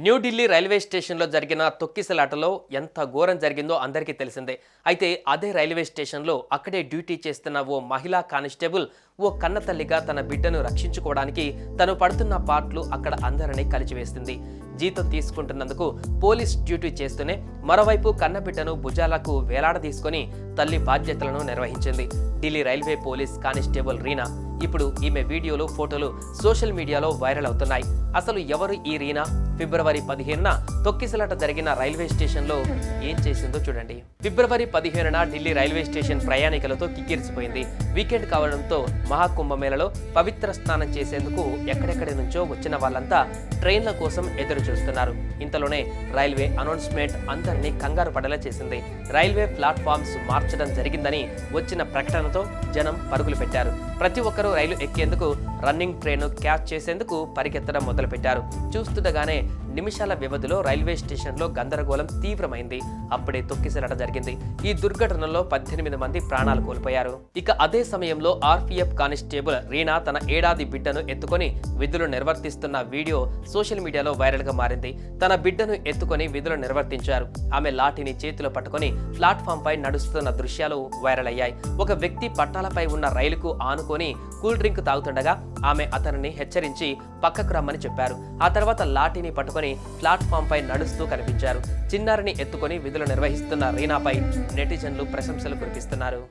New Delhi railway స్టేషన్లో జరిగిన తొక్కిసలాటలో ఎంత ఘోరం జరిగిందో అందరికీ తెలిసిందే. అయితే అదే రైల్వే స్టేషన్లో అక్కడే డ్యూటీ చేస్తున్న ఓ మహిళా కానిస్టేబుల్ ఓ కన్నతల్లిగా తన బిడ్డను రక్షించుకోవడానికి తను పడుతున్న పాటలు అక్కడ అందరినీ కలిచివేస్తుంది. జీతం తీసుకుంటున్నందుకు పోలీస్ డ్యూటీ చేస్తూనే మరోవైపు కన్నబిడ్డను భుజాలకు వేలాడదీసుకొని తల్లి బాధ్యతలను నిర్వహించింది Delhi railway police constable Reena. ఇప్పుడు ఈమె వీడియోలు, ఫోటోలు సోషల్ మీడియాలో వైరల్ అవుతున్నాయి. అసలు ఎవరు ఈ రీనా? ఫిబ్రవరి 15న తొక్కిసలాట జరిగిన రైల్వే స్టేషన్లో ఏం చేసిందో చూడండి. ఫిబ్రవరి 15న ఢిల్లీ రైల్వే స్టేషన్ ప్రయాణికులతో కిక్కిరిసిపోయింది. వీకెండ్ కావడంతో మహాకుంభమేళలో పవిత్ర స్నానం చేసేందుకు ఎక్కడెక్కడి నుంచో వచ్చిన వాళ్ళంతా ట్రైన్ల కోసం ఎదురు చూస్తున్నారు. ఇంతలోనే రైల్వే అనౌన్స్మెంట్ అందరినీ కంగారు పడేలా చేసింది. రైల్వే ప్లాట్ఫామ్స్ మార్చడం జరిగిందని వచ్చిన ప్రకటనతో జనం పరుగులు పెట్టారు. ప్రతి ఒక్కరూ రైలు ఎక్కేందుకు రన్నింగ్ ట్రైన్ క్యాచ్ చేసేందుకు పరిగెత్తడం మొదలుపెట్టారు. చూస్తుండగానే నిమిషాల వ్యవధిలో రైల్వే స్టేషన్లో గందరగోళం తీవ్రమైంది. అప్పుడే తొక్కిసలాట జరిగింది. ఈ దుర్ఘటనలో 18 మంది ప్రాణాలు కోల్పోయారు. ఇక అదే సమయంలో ఆర్పీఎఫ్ కానిస్టేబుల్ రీనా తన ఏడాది బిడ్డను ఎత్తుకొని విధులు నిర్వర్తిస్తున్న వీడియో సోషల్ మీడియాలో వైరల్ గా మారింది. తన బిడ్డను ఎత్తుకొని విధులు నిర్వర్తించారు. ఆమె లాఠీని చేతిలో పట్టుకొని ప్లాట్ఫామ్ పై నడుస్తున్న దృశ్యాలు వైరల్ అయ్యాయి. ఒక వ్యక్తి పట్టాలపై ఉన్న రైలుకు ఆనుకొని కూల్ డ్రింక్ తాగుతుండగా ఆమె అతనిని హెచ్చరించి పక్కకు రమ్మని చెప్పారు. ఆ తర్వాత లాఠీని పట్టుకొని ప్లాట్ఫామ్ పై నడుస్తూ కనిపించారు. చిన్నారిని ఎత్తుకొని విధులు నిర్వహిస్తున్న రీనాపై నెటిజన్లు ప్రశంసలు కురిపిస్తున్నారు.